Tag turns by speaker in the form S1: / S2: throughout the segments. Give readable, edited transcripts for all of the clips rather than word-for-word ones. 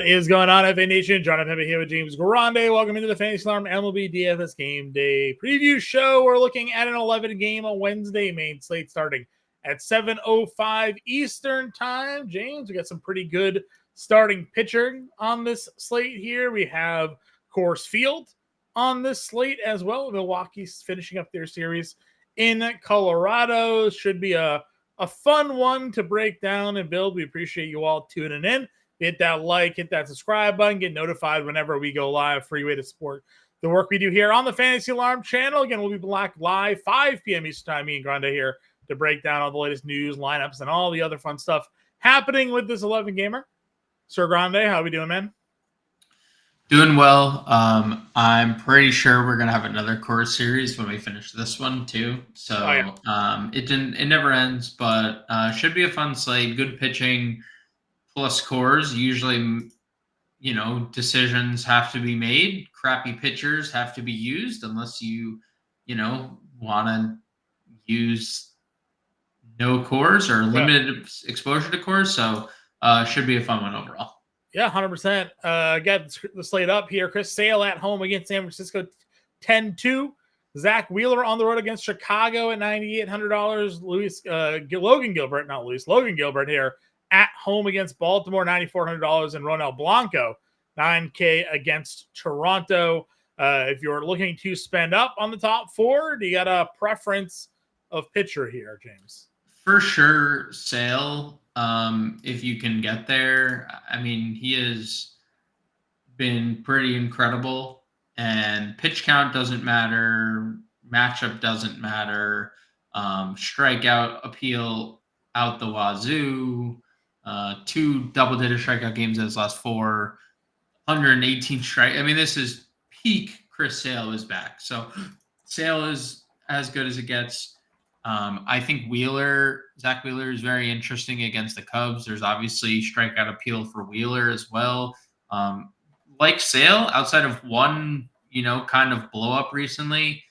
S1: What is going on, FA Nation? John Impemba here with James Grande. Welcome into the Fantasy Alarm MLB DFS Game Day Preview Show. We're looking at an 11-game on Wednesday main slate starting at 7:05 Eastern Time. James, we got some pretty good starting pitching on this slate here. We have Coors Field on this slate as well. Milwaukee's finishing up their series in Colorado. Should be a fun one to break down and build. We appreciate you all tuning in. Hit that like, hit that subscribe button, get notified whenever we go live. Free way to support the work we do here on the Fantasy Alarm channel. Again, we'll be back live 5 p.m. Eastern Time. Me and Grande here to break down all the latest news, lineups, and all the other fun stuff happening with this 11-gamer. Sir Grande, how are we doing, man?
S2: Doing well. I'm pretty sure we're gonna have another course series when we finish this one too. So it never ends, but should be a fun slate. Good pitching plus scores. Usually, decisions have to be made. Crappy pitchers have to be used unless you want to use no cores or limited exposure to cores. So should be a fun one overall.
S1: Yeah, 100%. Got the slate up here. Chris Sale at home against San Francisco, 10-2. Zach Wheeler on the road against Chicago at $9,800. Logan Gilbert here at home against Baltimore, $9,400. And Ronel Blanco, $9K against Toronto. If you're looking to spend up on the top four, do you got a preference of pitcher here, James?
S2: For sure, Sale. If you can get there, I mean, he has been pretty incredible, and pitch count doesn't matter, matchup doesn't matter, strikeout appeal out the wazoo, 2 double-digit strikeout games in his last 4, 118 strike. I mean, this is peak Chris Sale is back. So Sale is as good as it gets. I think Zach Wheeler is very interesting against the Cubs. There's obviously strikeout appeal for Wheeler as well. Like Sale, outside of one, kind of blow up recently,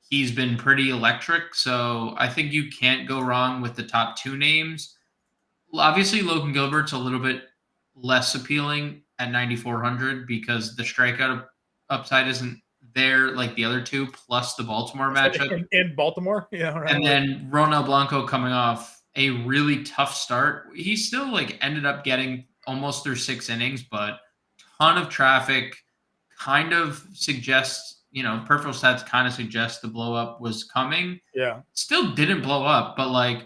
S2: he's been pretty electric. So I think you can't go wrong with the top 2 names. Obviously, Logan Gilbert's a little bit less appealing at 9,400 because the strikeout upside isn't there like the other 2, plus the Baltimore matchup
S1: in Baltimore. Yeah, right.
S2: And then Ronel Blanco coming off a really tough start. He still ended up getting almost through 6 innings, but ton of traffic kind of suggests, peripheral stats kind of suggest the blow up was coming.
S1: Yeah.
S2: Still didn't blow up, but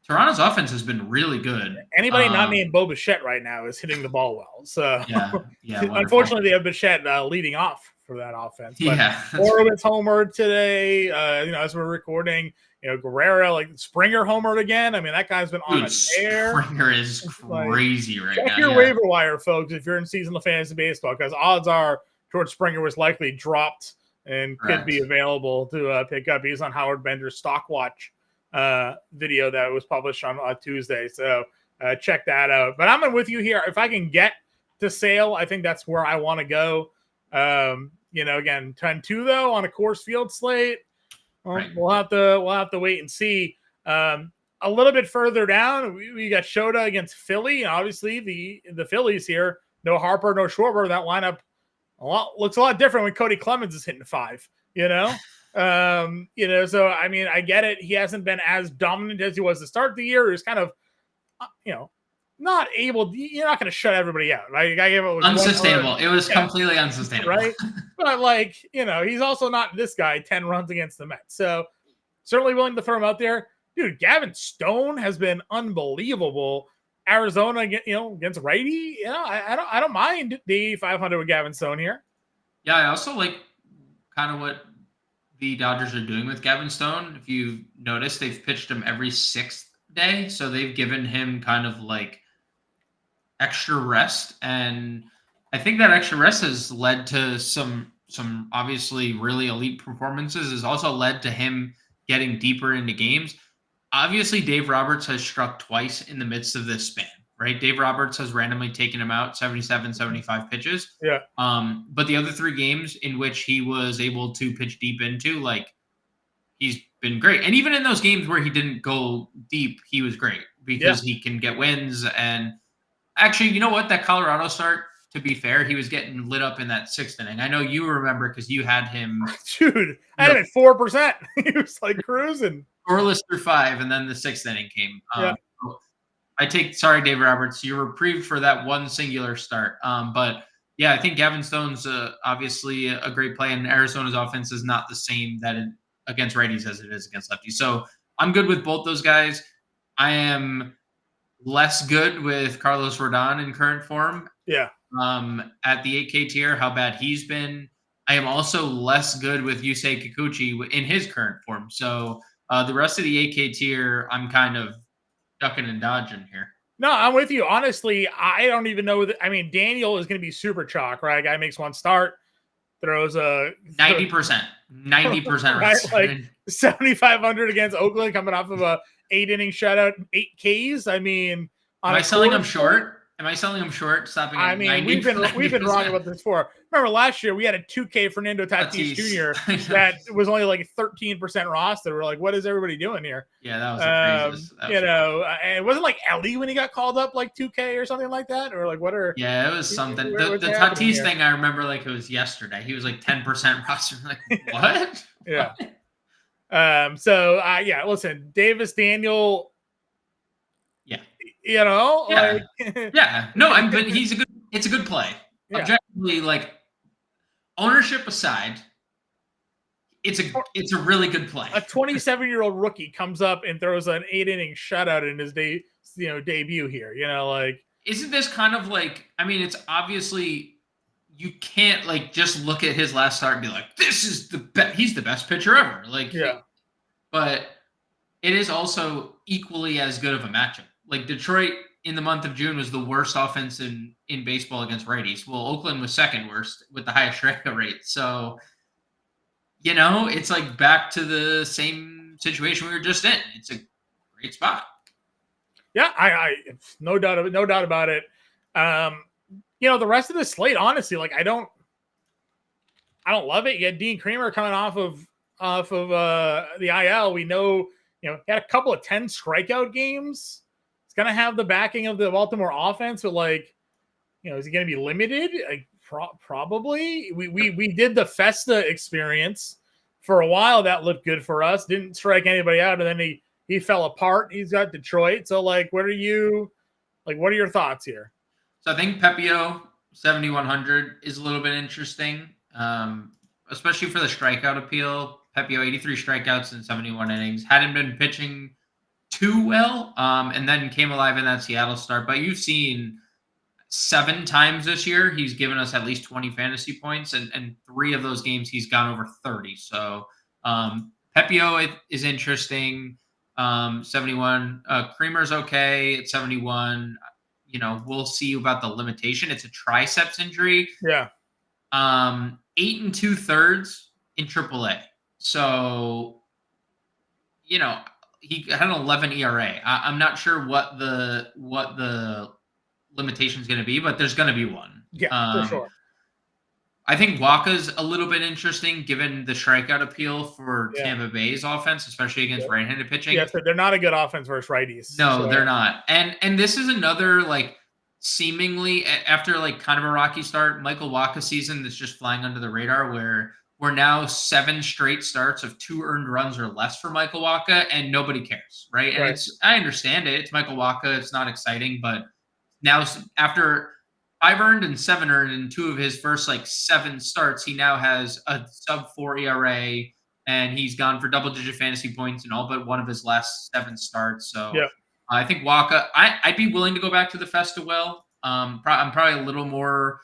S2: Toronto's offense has been really good.
S1: Anybody not named Bo Bichette right now is hitting the ball well. So
S2: yeah.
S1: Unfortunately, they have Bichette leading off for that offense. But
S2: yeah.
S1: Horowitz homered today. As we're recording, Guerrero, Springer homered again. I mean, that guy's been on a tear.
S2: Springer is crazy right now.
S1: Check your waiver wire, folks, if you're in seasonal fantasy baseball, because odds are George Springer was likely dropped and could be available to pick up. He's on Howard Bender's Stock Watch video that was published on Tuesday. So check that out. But I'm with you here. If I can get to Sale, I think that's where I want to go. Again, 10-2 though on a Coors Field slate. We'll have to wait and see. A little bit further down, we got Shota against Philly. Obviously, the Phillies here. No Harper, no Schwarber. That lineup looks a lot different when Cody Clemens is hitting 5. So I mean, I get it. He hasn't been as dominant as he was to start the year. He was kind of, not able. You're not going to shut everybody out. Right? I gave it
S2: unsustainable. It was completely unsustainable,
S1: right? But he's also not this guy 10 runs against the Mets. So certainly willing to throw him out there, dude. Gavin Stone has been unbelievable. Arizona, against righty. I don't mind the 500 with Gavin Stone here.
S2: Yeah, I also like kind of what the Dodgers are doing with Gavin Stone. If you've noticed, they've pitched him every 6th day, so they've given him kind of extra rest, and I think that extra rest has led to some obviously really elite performances. Has also led to him getting deeper into games. Obviously, Dave Roberts has struck twice in the midst of this span, right? Dave Roberts has randomly taken him out 77, 75 pitches.
S1: Yeah.
S2: But the other 3 games in which he was able to pitch deep into, he's been great. And even in those games where he didn't go deep, he was great because he can get wins. And Actually, you know what? That Colorado start, to be fair, he was getting lit up in that 6th inning. I know you remember because you had him.
S1: Dude, I had him at 4%. He was like cruising.
S2: Scoreless through 5, and then the 6th inning came.
S1: Yeah.
S2: Sorry, Dave Roberts, you're reprieved for that one singular start. But yeah, I think Gavin Stone's obviously a great play, and Arizona's offense is not the same against righties as it is against lefties. So I'm good with both those guys. I am less good with Carlos Rodon in current form.
S1: Yeah.
S2: At the 8K tier, how bad he's been. I am also less good with Yusei Kikuchi in his current form. So the rest of the 8K tier, I'm kind of ducking and dodging here.
S1: No, I'm with you. Honestly, I don't even know that. I mean, Daniel is going to be super chalk, right? Guy makes one start, throws a
S2: 90%, 90%,
S1: right? Like 7,500 against Oakland, coming off of a 8-inning shutout, 8 Ks. I mean,
S2: am I selling them short? Am I selling them short? Stopping.
S1: I mean, we've been wrong about this before. Remember last year we had a 2K Fernando Tatis Jr. that was only like 13% roster. We're like, what is everybody doing here?
S2: Yeah, that was the craziest.
S1: And it wasn't like Ellie when he got called up like 2K or something like that, or like what are?
S2: Yeah, it was something. The Tatis thing I remember like it was yesterday. He was like 10% roster. Like what?
S1: Yeah. Yeah. Listen, Davis Daniel.
S2: Yeah.
S1: You know.
S2: Yeah.
S1: Like,
S2: yeah. No, but it's a good play. Yeah. Objectively, like ownership aside, it's a really good play.
S1: A 27-year-old rookie comes up and throws an 8-inning shutout in his debut here. You know, like
S2: isn't this kind of like? I mean, it's obviously you can't like just look at his last start and be like, this is he's the best pitcher ever. Like,
S1: yeah.
S2: But it is also equally as good of a matchup. Like Detroit in the month of June was the worst offense in baseball against righties. Well, Oakland was second worst with the highest strikeout rate. So, you know, it's like back to the same situation we were just in. It's a great spot.
S1: Yeah, I no doubt about it. You know, the rest of the slate, honestly, like I don't love it. You had Dean Kremer coming off of the IL. We know, you know, he had a couple of 10 strikeout games. It's gonna have the backing of the Baltimore offense, but like, you know, is he gonna be limited? Like, probably. We did the Festa experience for a while. That looked good for us. Didn't strike anybody out, and then he fell apart. He's got Detroit. So like, what are your thoughts here?
S2: So I think Pepio 7,100 is a little bit interesting, especially for the strikeout appeal. Pepio 83 strikeouts in 71 innings. Hadn't been pitching too well, and then came alive in that Seattle start. But you've seen 7 times this year he's given us at least 20 fantasy points, and 3 of those games he's gone over 30. So Pepio is interesting. 71. Kremer's okay at 71. You know, we'll see about the limitation. It's a triceps injury.
S1: Yeah.
S2: 8 2/3 in AAA. So, you know, he had an 11 ERA. I'm not sure what the limitation is going to be, but there's going to be one.
S1: Yeah, for sure.
S2: I think Waka's a little bit interesting given the strikeout appeal for Tampa Bay's offense, especially against right-handed pitching.
S1: Yes, they're not a good offense versus righties.
S2: No, they're not. And this is another like seemingly after like kind of a rocky start, Michael Waka season that's just flying under the radar where we're now 7 straight starts of 2 earned runs or less for Michael Waka and nobody cares, right? And I understand it. It's Michael Waka. It's not exciting, but now after 5 earned and 7 earned in 2 of his first like 7 starts, he now has a sub-4 ERA, and he's gone for double-digit fantasy points in all but one of his last 7 starts. So I think Waka, I'd be willing to go back to the Festa well. I'm probably a little more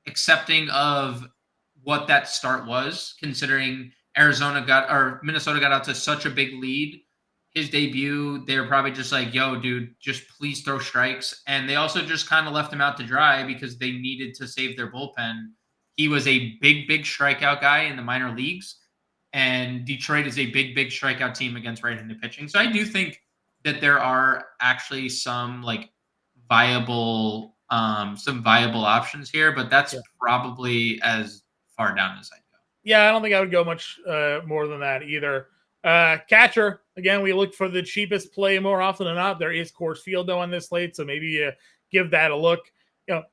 S2: accepting of what that start was, considering Minnesota got out to such a big lead. His debut, they were probably just like, yo, dude, just please throw strikes. And they also just kind of left him out to dry because they needed to save their bullpen. He was a big strikeout guy in the minor leagues. And Detroit is a big strikeout team against right-handed pitching. So I do think that there are actually some like viable options here, but that's probably as far down as I'd go.
S1: Yeah, I don't think I would go much more than that either. Catcher, again, we look for the cheapest play more often than not. There is Coors Field though on this slate, so maybe give that a look.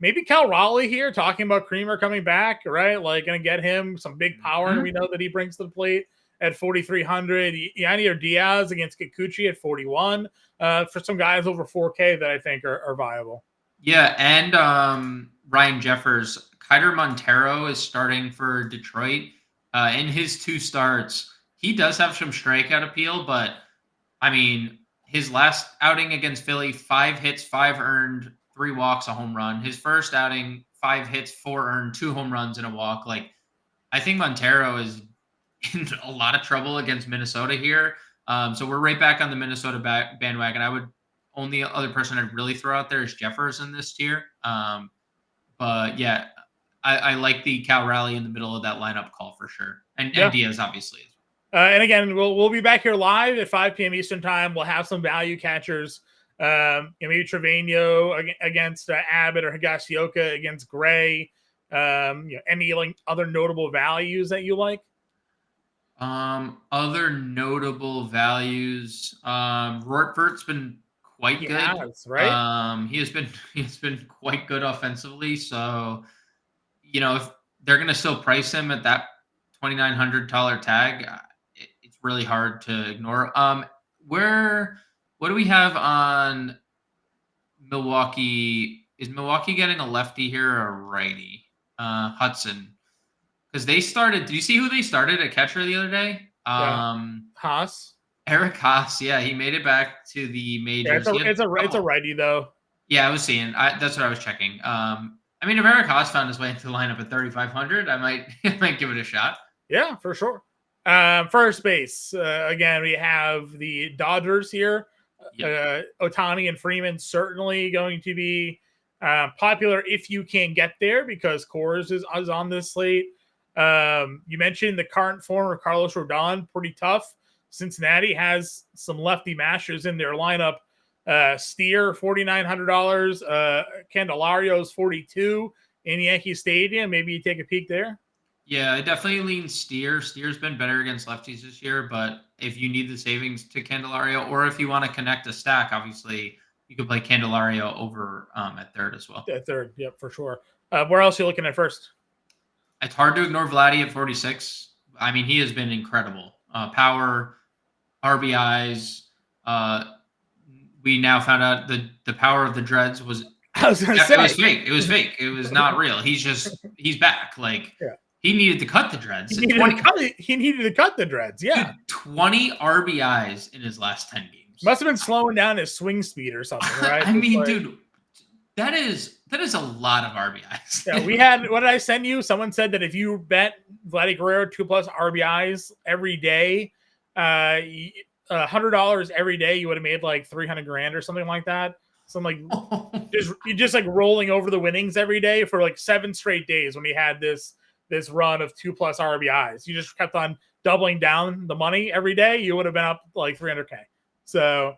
S1: Maybe Cal Raleigh here, talking about Creamer coming back, right? Like, going to get him some big power, and we know that he brings to the plate at 4,300. Yanni or Diaz against Kikuchi at 41. For some guys over 4K that I think are viable.
S2: Yeah, and Ryan Jeffers. Kiter Montero is starting for Detroit. In his 2 starts, he does have some strikeout appeal, but I mean, his last outing against Philly, 5 hits, 5 earned, 3 walks, a home run. His first outing, 5 hits, 4 earned, 2 home runs, and a walk. Like, I think Montero is in a lot of trouble against Minnesota here. So we're right back on the Minnesota bandwagon. Only other person I'd really throw out there is Jeffers in this tier. But yeah, I like the Cal Raleigh in the middle of that lineup call for sure. And Diaz, obviously.
S1: And again, we'll be back here live at 5 p.m. Eastern time. We'll have some value catchers. Maybe Trevino against Abbott, or Higasioka against Gray. Any other notable values that you like?
S2: Other notable values. Rortvert's been quite good.
S1: Has, right?
S2: He has been quite good offensively. So, if they're gonna still price him at that $2,900 tag, it's really hard to ignore. What do we have on Milwaukee? Is Milwaukee getting a lefty here or a righty? Hudson. Because they started. Did you see who they started at catcher the other day?
S1: Haas.
S2: Eric Haas. Yeah, he made it back to the majors.
S1: Yeah, it's a righty though.
S2: Yeah, I was seeing. That's what I was checking. I mean, if Eric Haas found his way into the lineup at 3,500, I might give it a shot.
S1: Yeah, for sure. First base. Again, we have the Dodgers here. Yep. Ohtani and Freeman certainly going to be popular if you can get there, because Coors is on this slate. You mentioned the current form of Carlos Rodon, pretty tough. Cincinnati has some lefty mashers in their lineup. Steer, $4,900. Candelario's $42 in Yankee Stadium. Maybe you take a peek there.
S2: Yeah, I definitely lean Steer. Steer's been better against lefties this year, but if you need the savings to Candelario, or if you want to connect a stack, obviously you could play Candelario over at third as well.
S1: At third, yep, for sure. Where else are you looking at first?
S2: It's hard to ignore Vladdy at 46. I mean, he has been incredible. Power, RBIs. We now found out the power of the dreads was.
S1: I was going to say
S2: it was fake. It was fake. It was not real. He's back. Like, yeah. He needed to cut the dreads.
S1: He needed to cut the dreads. Yeah,
S2: dude, 20 RBIs in his last 10 games.
S1: Must have been slowing down his swing speed or something, right?
S2: I mean, dude, that is a lot of RBIs.
S1: Yeah, we had. What did I send you? Someone said that if you bet Vladdy Guerrero 2+ RBIs every day, $100 every day, you would have made like $300,000 or something like that. So I'm like, just like rolling over the winnings every day for like 7 straight days when he had this run of 2+ RBIs. You just kept on doubling down the money every day. You would have been up like $300K. So,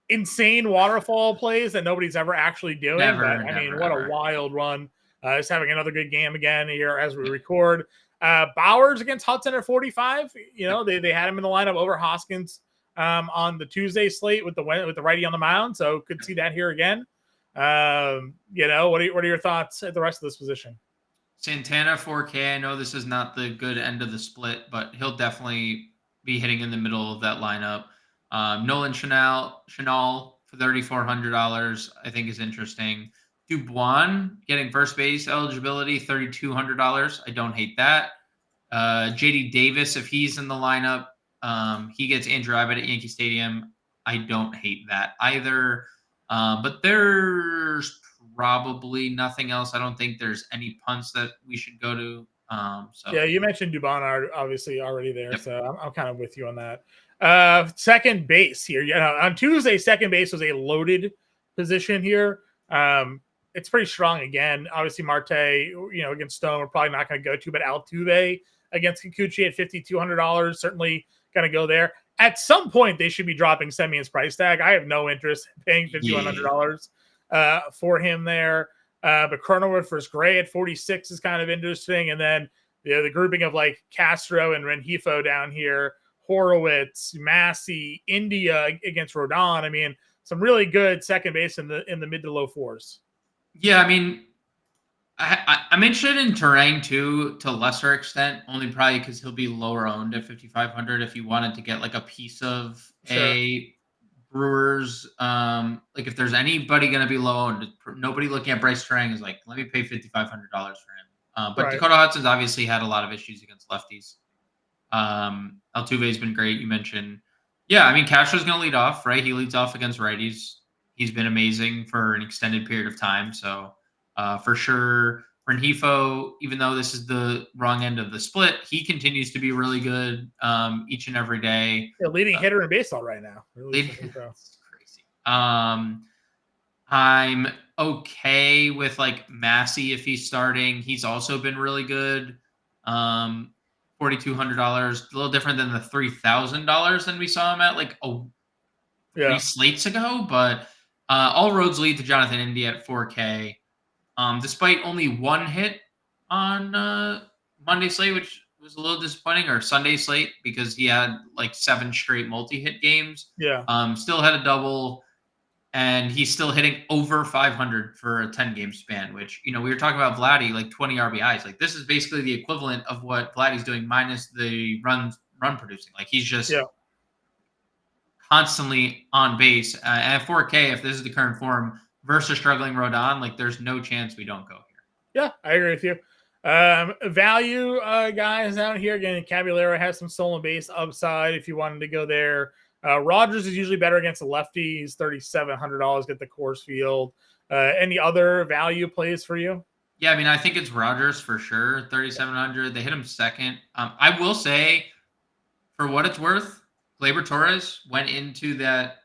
S1: insane waterfall plays that nobody's ever actually doing. What a wild run. Just having another good game again here as we record. Bowers against Hudson at 45. They had him in the lineup over Hoskins on the Tuesday slate with the righty on the mound. So could see that here again. What are your thoughts at the rest of this position?
S2: Santana 4K. I know this is not the good end of the split, but he'll definitely be hitting in the middle of that lineup. Nolan Chanel for $3,400, I think is interesting. Dubois getting first base eligibility, $3,200. I don't hate that. JD Davis, if he's in the lineup, he gets Andrew Abbott at Yankee Stadium. I don't hate that either. But there's probably nothing else. I don't think there's any punts that we should go to.
S1: Yeah, you mentioned Dubon obviously already there, yep. So I'm kind of with you on that. Second base here. On Tuesday, second base was a loaded position here. It's pretty strong again. Obviously, Marte, against Stone, we're probably not going to go to, but Altuve against Kikuchi at $5,200, certainly going to go there. At some point, they should be dropping Semion's price tag. I have no interest in paying $5,100 for him there. But Cronenworth versus Gray at 46 is kind of interesting. And then the grouping of like Castro and Rengifo down here Horowitz, Massey, India against Rodon. I mean, some really good second base in the mid to low fours.
S2: Yeah, I mean, I'm interested in Terrain too, to a lesser extent, only probably because he'll be lower owned at 5,500. If you wanted to get like a piece of
S1: Sure.
S2: a Brewers, like if there's anybody going to be low owned, nobody looking at Bryce Terang is like, let me pay $5,500 for him. But
S1: Right.
S2: Dakota Hudson's obviously had a lot of issues against lefties. Altuve's been great. You mentioned, yeah. I mean, Castro's going to lead off, right? He leads off against righties. He's been amazing for an extended period of time. So for sure, Rengifo, even though this is the wrong end of the split, he continues to be really good each and every day.
S1: Yeah, leading hitter in baseball right now. Really
S2: It's crazy. I'm okay with like Massey if he's starting. He's also been really good. $4,200, a little different than the $3,000 than we saw him at like three slates ago. But all roads lead to Jonathan India at 4K. Despite only one hit on Monday slate, which was a little disappointing, or Sunday slate because he had like 7 straight multi-hit games.
S1: Yeah.
S2: Still had a double. And he's still hitting over 500 for a 10-game span, which, we were talking about Vladdy, like 20 RBIs. Like, this is basically the equivalent of what Vladdy's doing minus the run producing. Like, he's just constantly on base. And at 4K, if this is the current form versus struggling Rodon, like, there's no chance we don't go here.
S1: Yeah, I agree with you. Value guys out here. Again, Caballero has some stolen base upside if you wanted to go there. Rogers is usually better against the lefties, $3,700, get the Coors Field. Any other value plays for you?
S2: Yeah, I mean, I think it's Rogers for sure, 3,700. They hit him second. I will say, for what it's worth, Gleyber Torres went into that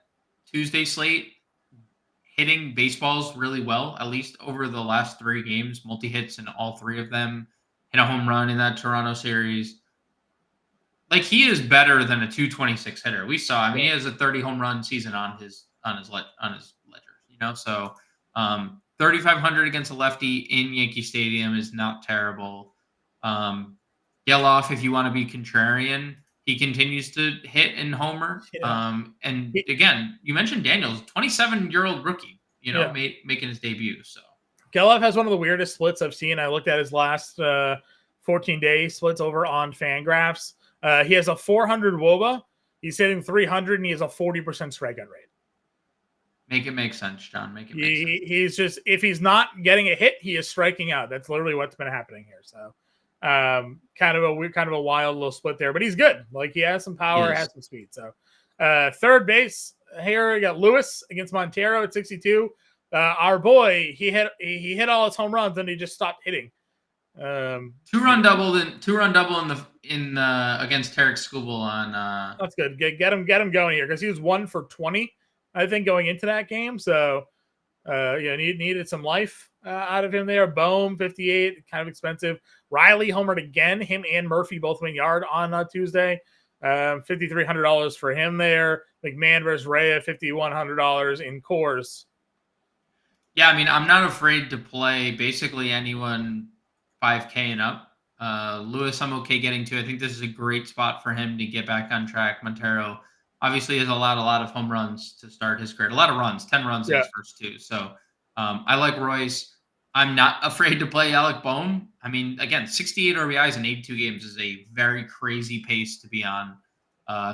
S2: Tuesday slate hitting baseballs really well, at least over the last 3 games, multi-hits in all 3 of them, hit a home run in that Toronto series. Like, he is better than a 226 hitter. We saw. I mean, he has a 30 home run season on his ledger. So 3,500 against a lefty in Yankee Stadium is not terrible. Geloff, if you want to be contrarian, he continues to hit and homer. And again, you mentioned Daniels, 27-year-old rookie. Making his debut. So
S1: Geloff has one of the weirdest splits I've seen. I looked at his last 14-day splits over on Fangraphs. He has a 400 WOBA. He's hitting 300, and he has a 40% strikeout rate.
S2: Make it make sense, John. Make it make sense.
S1: He's just, if he's not getting a hit, he is striking out. That's literally what's been happening here. So kind of a wild little split there, but he's good. Like, he has some power, has some speed. So third base here, we got Lewis against Montero at 62. Our boy, he hit all his home runs, and he just stopped hitting.
S2: Two-run double against Tarek Skubal on.
S1: That's good. Get him going here, because he was 1 for 20, I think, going into that game. So needed some life out of him there. Bohm 58, kind of expensive. Riley homered again. Him and Murphy both went yard on Tuesday. $5,300 for him there. McMahon versus Rea, $5,100 in Coors.
S2: Yeah, I mean, I'm not afraid to play basically anyone 5K and up. Lewis, I'm okay getting to. I think this is a great spot for him to get back on track. Montero obviously has allowed a lot of home runs to start his career. A lot of runs, 10 runs in his first 2. So I like Royce. I'm not afraid to play Alec Bohm. I mean, again, 68 RBIs in 82 games is a very crazy pace to be on.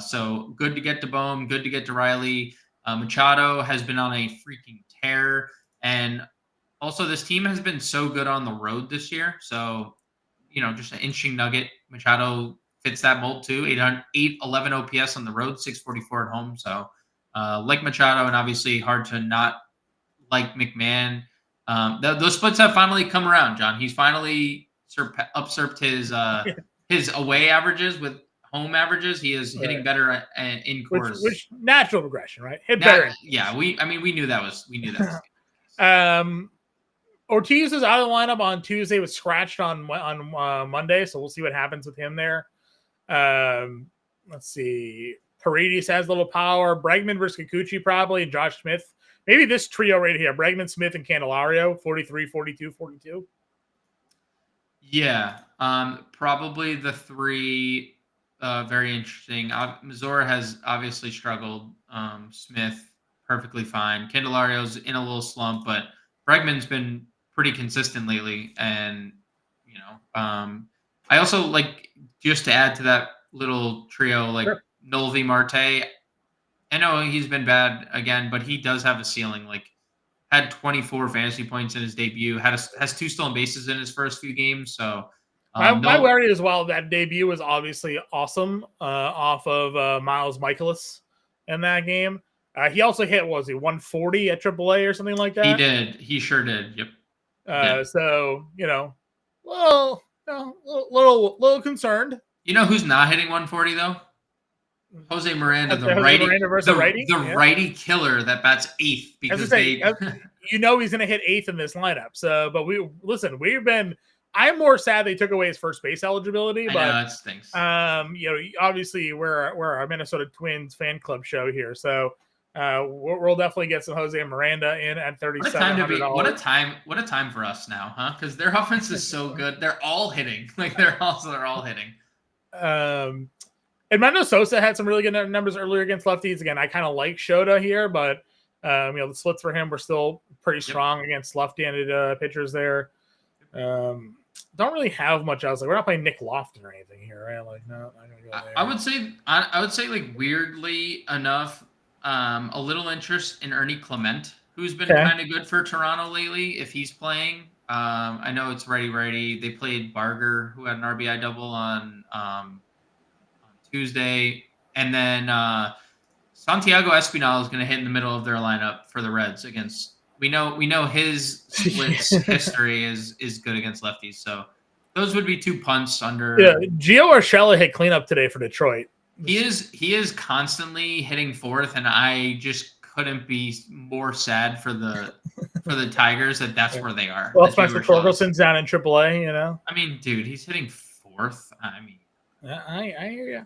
S2: So good to get to Bohm, good to get to Riley. Machado has been on a freaking tear. And also, this team has been so good on the road this year. So, just an inching nugget. Machado fits that mold too. 811 OPS on the road, 644 at home. So, like Machado, and obviously hard to not like McMahon. Those splits have finally come around, John. He's finally usurped his away averages with home averages. He is hitting better in Coors.
S1: Which natural progression, right? Hit better.
S2: Yeah, we knew that was.
S1: Ortiz was out of the lineup on Tuesday, was scratched on Monday, so we'll see what happens with him there. Let's see. Paredes has a little power. Bregman versus Kikuchi probably, and Josh Smith. Maybe this trio right here, Bregman, Smith, and Candelario, 43, 42, 42.
S2: Yeah, probably the 3 very interesting. Missouri has obviously struggled. Smith perfectly fine. Candelario's in a little slump, but Bregman's been pretty consistent lately. And I also like, just to add to that little trio, like
S1: Sure.
S2: Nolvi Marte. I know he's been bad again, but he does have a ceiling. Like, had 24 fantasy points in his debut. Has 2 stolen bases in his first few games. So
S1: My
S2: no,
S1: worry as well, that debut was obviously awesome off of Miles Michaelis in that game. He also hit, what was he, 140 at AAA or something like
S2: he
S1: that?
S2: did. He sure did. Yep, he did.
S1: So, well, little concerned.
S2: You know who's not hitting 140 though? Jose Miranda,
S1: That's Jose Miranda versus a righty.
S2: the
S1: Yeah.
S2: righty killer that bats 8th
S1: As I
S2: because
S1: say,
S2: they.
S1: he's going to hit 8th in this lineup. So, but we've been. I'm more sad they took away his first base eligibility,
S2: I
S1: but
S2: know, it stinks.
S1: obviously we're a Minnesota Twins fan club show here, so we'll definitely get some Jose Miranda in at $3,700.
S2: What a time for us now, huh? Because their offense is so good. They're all hitting. Like, they're all hitting.
S1: Edmundo Sosa had some really good numbers earlier against lefties. Again, I kind of like Shota here, but the splits for him were still pretty strong against left-handed pitchers there. Don't really have much else. Like, we're not playing Nick Lofton or anything here, right? Like, no, I'm not gonna go there.
S2: I would say, like, weirdly enough, a little interest in Ernie Clement, who's been kind of good for Toronto lately. If he's playing, I know it's righty. They played Barger, who had an RBI double on Tuesday, and then Santiago Espinal is going to hit in the middle of their lineup for the Reds against. We know his splits history is good against lefties, so those would be 2 punts under.
S1: Yeah, Gio Urshela hit cleanup today for Detroit.
S2: He is constantly hitting 4th, and I just couldn't be more sad for the Tigers that's where they are.
S1: Well, Spencer Torkelson's down in AAA.
S2: I mean, dude, he's hitting 4th. I mean,
S1: I hear you.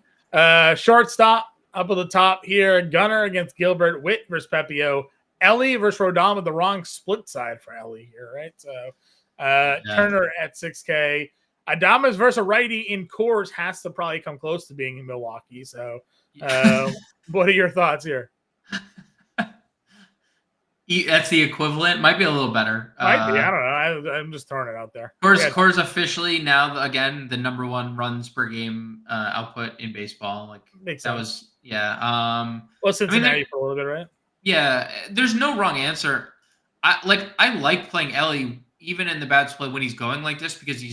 S1: Shortstop up at the top here. Gunner against Gilbert. Witt versus Pepio. Ellie versus Rodon with the wrong split side for Ellie here, right? So Turner at 6K. Adames versus a righty in Coors has to probably come close to being in Milwaukee. So what are your thoughts here?
S2: That's the equivalent. Might be a little better.
S1: Might be. I don't know. I'm just throwing it out there.
S2: Coors officially now, again, the number 1 runs per game output in baseball. Like,
S1: makes
S2: that
S1: sense.
S2: Well,
S1: Cincinnati for a little bit, right?
S2: Yeah, there's no wrong answer. I like playing Ellie even in the bad split when he's going like this, because he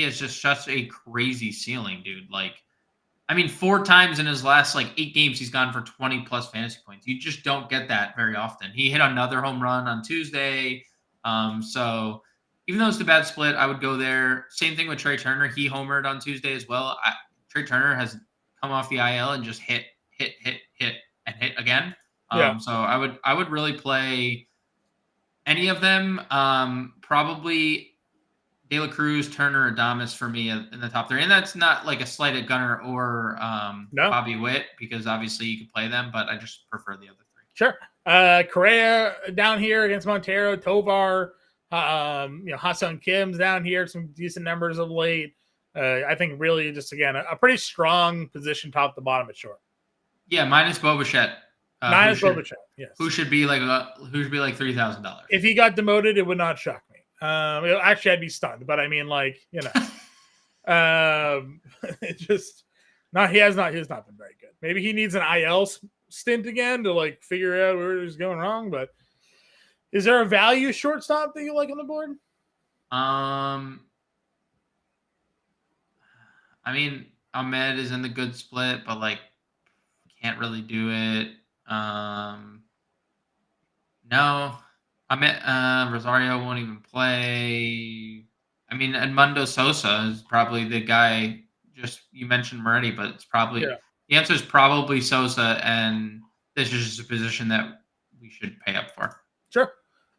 S2: has just such a crazy ceiling, dude. Like, I mean, 4 times in his last 8 games, he's gone for 20 plus fantasy points. You just don't get that very often. He hit another home run on Tuesday. So even though it's the bad split, I would go there. Same thing with Trey Turner. He homered on Tuesday as well. Trey Turner has come off the IL and just hit and hit again. So I would really play any of them. Probably De La Cruz, Turner, Adames for me in the top 3. And that's not like a slight at Gunner or Bobby Witt, because obviously you could play them, but I just prefer the other 3.
S1: Sure. Correa down here against Montero, Tovar, Ha-Seong Kim's down here, some decent numbers of late. I think really just, again, a pretty strong position top to bottom at short.
S2: Yeah, minus Bo Bichette.
S1: Yes.
S2: Who should be like $3,000.
S1: If he got demoted, it would not shock me. Actually, I'd be stunned, but I mean, it just he has not been very good. Maybe he needs an IL stint again to figure out where he's going wrong. But is there a value shortstop that you like on the board?
S2: I mean, Ahmed is in the good split, but can't really do it. No. Rosario won't even play. I mean, Edmundo Sosa is probably the guy. Just you mentioned Moretti, but it's probably the answer is probably Sosa, and this is just a position that we should pay up for.
S1: Sure.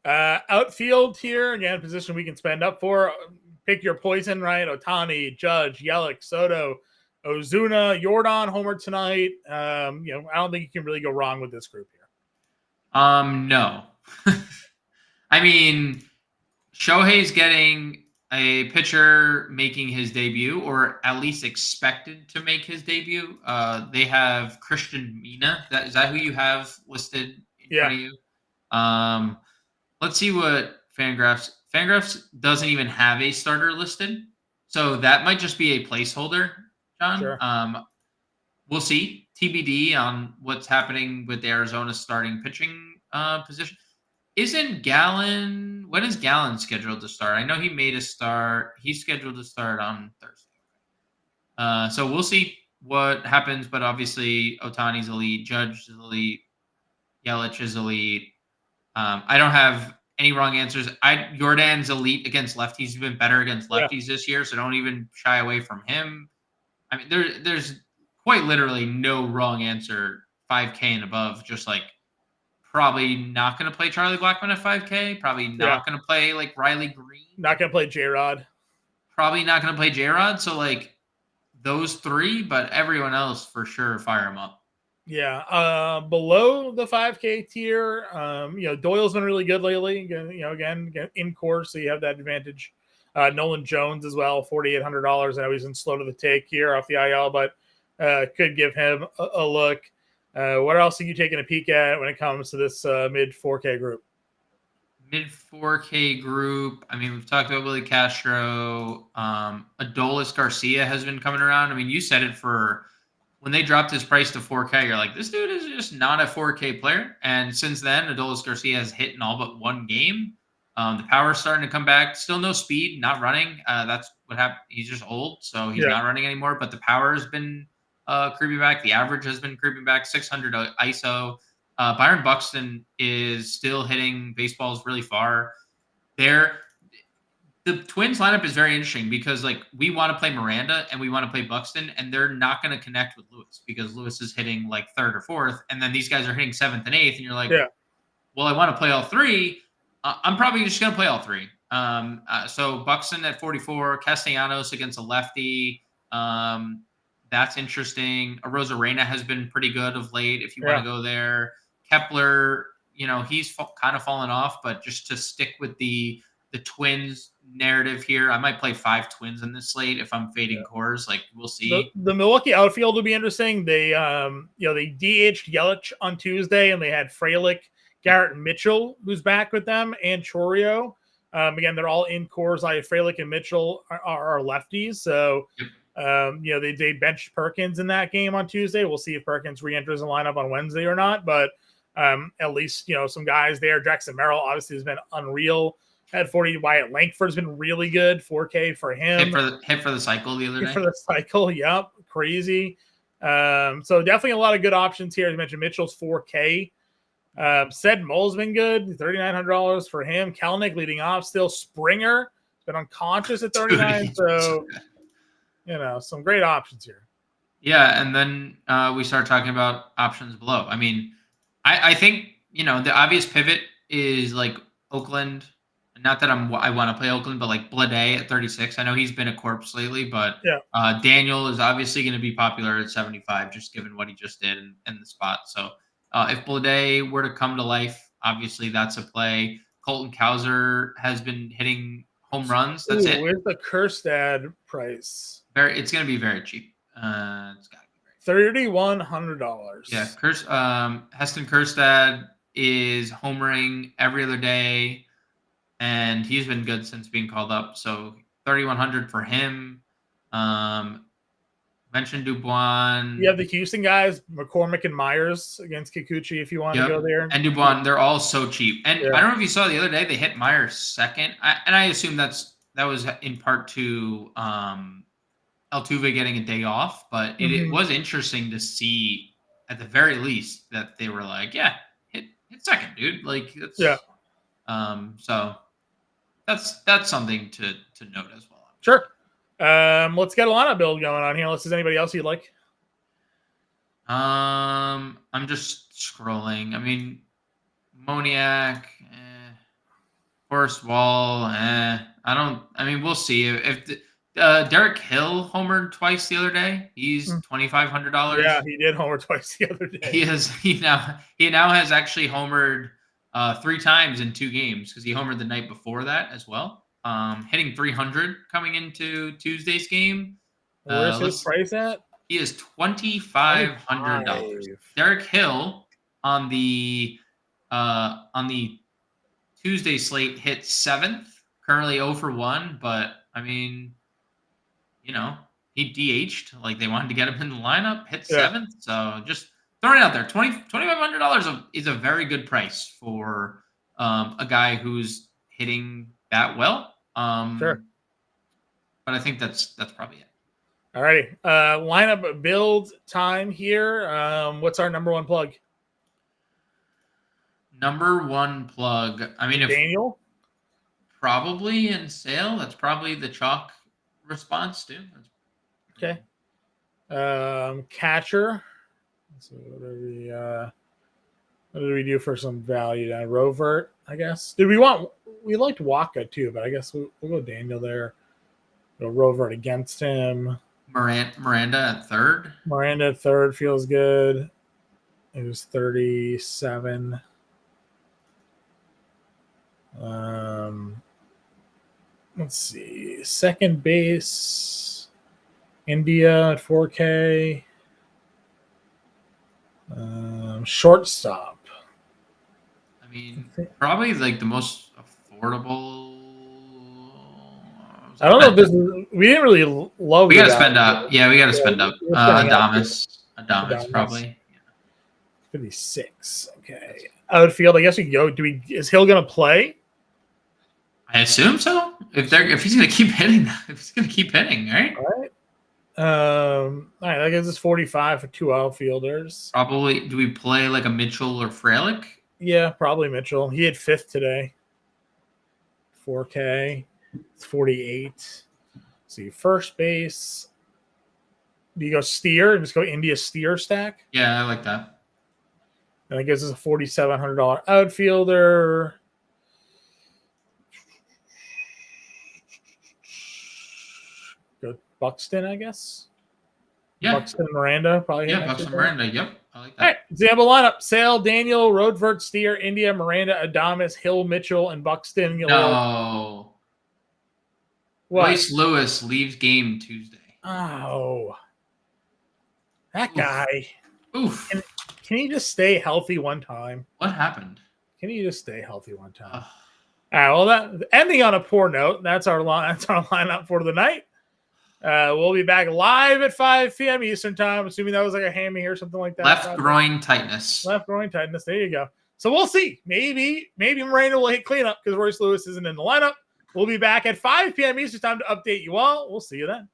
S1: Outfield here again, position we can spend up for. Pick your poison, right? Ohtani, Judge, Yelich, Soto, Ozuna, Jordan, homer tonight. I don't think you can really go wrong with this group here.
S2: No. I mean, Shohei's getting a pitcher making his debut, or at least expected to make his debut. They have Christian Mina. Is that who you have listed in
S1: Yeah,
S2: front of you? Let's see what Fangraphs doesn't even have a starter listed, so that might just be a placeholder, John.
S1: sure.
S2: We'll see. TBD on what's happening with Arizona's starting pitching position. When is Gallon scheduled to start? I know he made a start. He's scheduled to start on Thursday. So we'll see what happens. But obviously, Otani's elite, Judge is elite, Yelich is elite. I don't have any wrong answers. Jordan's elite against lefties. He's been better against
S1: Yeah,
S2: lefties this year, so don't even shy away from him. I mean, there's quite literally no wrong answer. 5K and above, just like probably not going to play Charlie Blackmon at 5K. Probably
S1: yeah.
S2: not going to play like Riley Green.
S1: Not gonna play J-Rod.
S2: Probably not going to play J-Rod. So like those three, but everyone else for sure fire them up.
S1: Yeah, below the 5K tier, Doyle's been really good lately. Again, in course, so you have that advantage. Nolan Jones as well, $4,800. I know he's in slow to the take here off the IL, but could give him a look. What else are you taking a peek at when it comes to this mid 4K group?
S2: Mid 4K group. I mean, we've talked about Willie Castro. Adolis Garcia has been coming around. I mean, you said it for when they dropped his price to 4K. You're like, this dude is just not a 4K player. And since then, Adolis Garcia has hit in all but one game. The power's starting to come back. Still no speed, not running. That's what happened. He's just old, so he's not running anymore. But the power has been creeping back. The average has been creeping back. 600 ISO. Byron Buxton is still hitting baseballs really far. The Twins lineup is very interesting because like we want to play Miranda and we want to play Buxton, and they're not going to connect with Lewis because Lewis is hitting like third or fourth, and then these guys are hitting seventh and eighth, and you're like, well, I want to play all three. I'm probably just going to play all three. So Buxton at 44, Castellanos against a lefty. That's interesting. Arozarena has been pretty good of late if you want to go there. Kepler, he's kind of fallen off, but just to stick with the Twins narrative here, I might play 5 Twins in this slate if I'm fading cores. Like we'll see.
S1: The Milwaukee outfield will be interesting. They they DH'd Yelich on Tuesday, and they had Frelick, Garrett Mitchell, who's back with them, and Chorio. Again, they're all in cores. Like Frelick and Mitchell are lefties, so they benched Perkins in that game on Tuesday. We'll see if Perkins re-enters the lineup on Wednesday or not, but at least some guys there. Jackson Merrill obviously has been unreal. Had 40. Wyatt Langford's been really good. 4K for him.
S2: Hit for the cycle the other day.
S1: For the cycle, yep, crazy. So definitely a lot of good options here. As you mentioned, Mitchell's 4K. Said Mole's been good. $3,900 for him. Kelnick leading off still. Springer has been unconscious at 39. So some great options here.
S2: Yeah, and then we start talking about options below. I mean, I think the obvious pivot is like Oakland. Not that I want to play Oakland, but like Blade at 36. I know he's been a corpse lately, but Daniel is obviously going to be popular at 75, just given what he just did in the spot. So if Blade were to come to life, obviously that's a play. Colton Cowser has been hitting home runs. That's it.
S1: Where's the Kjerstad price?
S2: It's going to be very cheap. It's got to
S1: be $3,100.
S2: Yeah, Heston Kjerstad is homering every other day. And he's been good since being called up. So 3,100 for him. Mentioned Dubois.
S1: You have the Houston guys, McCormick and Myers against Kikuchi if you want to go there.
S2: And Dubois, they're all so cheap. And I don't know if you saw the other day, they hit Myers second. I assume that was in part to Altuve getting a day off. But it was interesting to see, at the very least, that they were like, hit second, dude. Like, that's, so that's something to note as well.
S1: Sure. Let's get a lineup build going on here. Unless there's anybody else you'd like.
S2: I'm just scrolling. I mean, Moniak, Forrest Wall, we'll see if Derek Hill homered twice the other day. He's $2,500.
S1: Yeah, he did homer twice the other day.
S2: He now has actually homered 3 times in 2 games because he homered the night before that as well. hitting 300 coming into Tuesday's game.
S1: Where's his price at?
S2: He is $2,500. Derek Hill on the Tuesday slate hit 7th, currently 0 for 1, but I mean, he DH'd, like they wanted to get him in the lineup, hit 7th. So just throwing it out there, $2,500 is a very good price for a guy who's hitting that well.
S1: Sure.
S2: But I think that's probably it.
S1: All righty. Lineup build time here. What's our number one plug?
S2: Number one plug. I mean, if
S1: Daniel?
S2: Probably in Sale. That's probably the chalk response, too.
S1: Okay. Catcher. So what do we do for some value? Rovert, I guess. We liked Waka too, but I guess we'll go Daniel there. Go Rovert against him.
S2: Miranda at third.
S1: Miranda at third feels good. It was 37. Let's see. Second base. India at 4K. Shortstop.
S2: I mean, probably like the most affordable.
S1: I don't know if this is. We didn't really love.
S2: We got to spend up. Yeah, we got to spend up. Adames probably.
S1: 56. Okay. Outfield. I guess we go. Is Hill going to play?
S2: I assume so. If he's going to keep hitting, right?
S1: All right. All right. I guess it's 45 for 2 outfielders.
S2: Probably. Do we play like a Mitchell or Frelick?
S1: Yeah, probably Mitchell. He had 5th today. 4K. It's 48. See, first base. Do you go Steer and just go India Steer stack?
S2: Yeah, I like that.
S1: And I guess it's a $4,700 outfielder. Go Buxton, I guess.
S2: Yeah.
S1: Buxton and Miranda, probably.
S2: Yeah, Buxton Miranda. Yep. I like that.
S1: All right. Example lineup. Sale, Daniel, Rodvert, Steer, India, Miranda, Adames, Hill, Mitchell, and Buxton.
S2: No. Royce Lewis leaves game Tuesday.
S1: Oh. That guy.
S2: Oof.
S1: Can he just stay healthy one time?
S2: What happened?
S1: Can he just stay healthy one time? All right. Well, ending on a poor note. That's our lineup for the night. We'll be back live at 5 p.m. Eastern time, assuming that was like a hammy or something like that.
S2: Left groin tightness.
S1: There you go. So we'll see. Maybe Miranda will hit cleanup because Royce Lewis isn't in the lineup. We'll be back at 5 p.m. Eastern time to update you all. We'll see you then.